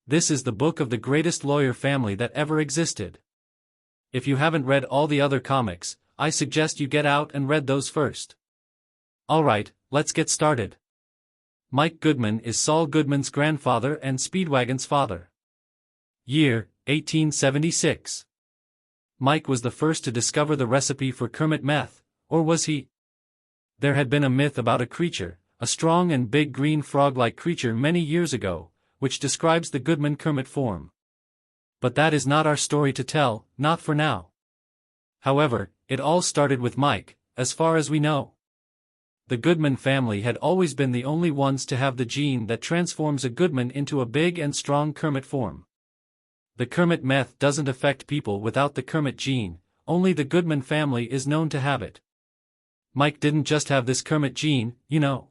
This is the book of the greatest lawyer family that ever existed. If you haven't read all the other comics, I suggest you get out and read those first. Alright, let's get started. Mike Goodman is Saul Goodman's grandfather and Speedwagon's father. Year, 1876. Mike was the first to discover the recipe for Kermit meth, or was he? There had been a myth about a creature, a strong and big green frog-like creature many years ago, which describes the Goodman Kermit form. But that is not our story to tell, not for now. However, it all started with Mike, as far as we know. The Goodman family had always been the only ones to have the gene that transforms a Goodman into a big and strong Kermit form. The Kermit meth doesn't affect people without the Kermit gene, only the Goodman family is known to have it. Mike didn't just have this Kermit gene, you know.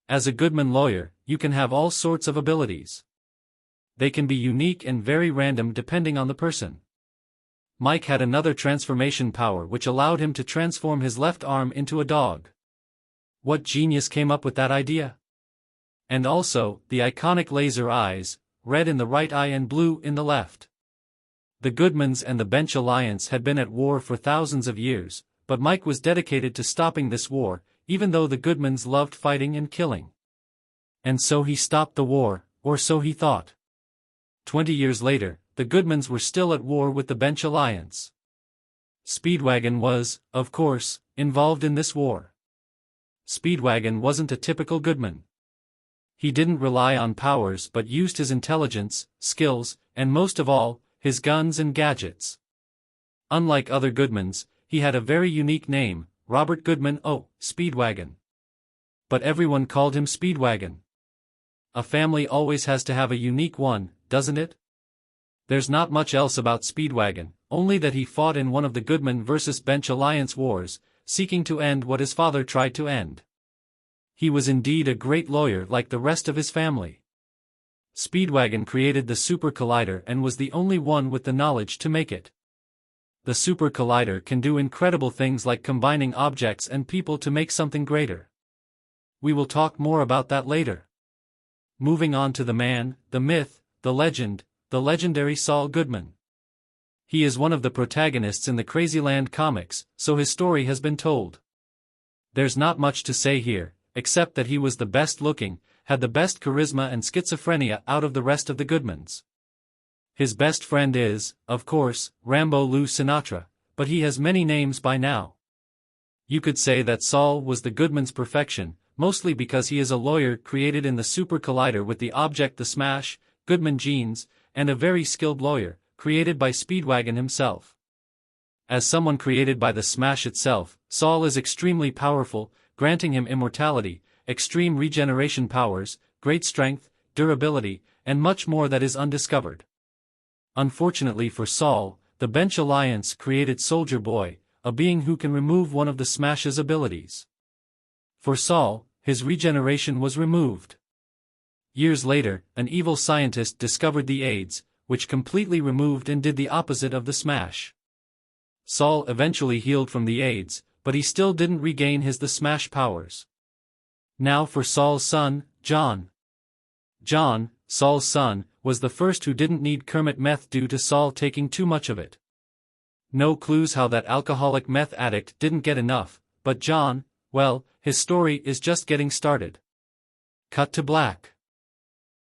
As a Goodman lawyer, you can have all sorts of abilities. They can be unique and very random depending on the person. Mike had another transformation power which allowed him to transform his left arm into a dog. What genius came up with that idea? And also, the iconic laser eyes, red in the right eye and blue in the left. The Goodmans and the Bench Alliance had been at war for thousands of years, but Mike was dedicated to stopping this war, even though the Goodmans loved fighting and killing. And so he stopped the war, or so he thought. 20 years later, the Goodmans were still at war with the Bench Alliance. Speedwagon was, of course, involved in this war. Speedwagon wasn't a typical Goodman. He didn't rely on powers but used his intelligence, skills, and most of all, his guns and gadgets. Unlike other Goodmans, he had a very unique name, Robert Goodman, Speedwagon. But everyone called him Speedwagon. A family always has to have a unique one, doesn't it? There's not much else about Speedwagon, only that he fought in one of the Goodman vs. Bench Alliance wars, seeking to end what his father tried to end. He was indeed a great lawyer like the rest of his family. Speedwagon created the Super Collider and was the only one with the knowledge to make it. The Super Collider can do incredible things like combining objects and people to make something greater. We will talk more about that later. Moving on to the man, the myth, the legend, the legendary Saul Goodman. He is one of the protagonists in the Crazyland comics, so his story has been told. There's not much to say here, except that he was the best looking, had the best charisma and schizophrenia out of the rest of the Goodmans. His best friend is, of course, Rambo Lou Sinatra, but he has many names by now. You could say that Saul was the Goodman's perfection, mostly because he is a lawyer created in the Super Collider with the object the Smash, Goodman genes, and a very skilled lawyer, created by Speedwagon himself. As someone created by the Smash itself, Saul is extremely powerful, granting him immortality, extreme regeneration powers, great strength, durability, and much more that is undiscovered. Unfortunately for Saul, the Bench Alliance created Soldier Boy, a being who can remove one of the Smash's abilities. For Saul, his regeneration was removed. Years later, an evil scientist discovered the AIDS, which completely removed and did the opposite of the Smash. Saul eventually healed from the AIDS, but he still didn't regain the Smash powers. Now for Saul's son, John. John, Saul's son, was the first who didn't need Kermit meth due to Saul taking too much of it. No clues how that alcoholic meth addict didn't get enough, but John, well, his story is just getting started. Cut to black.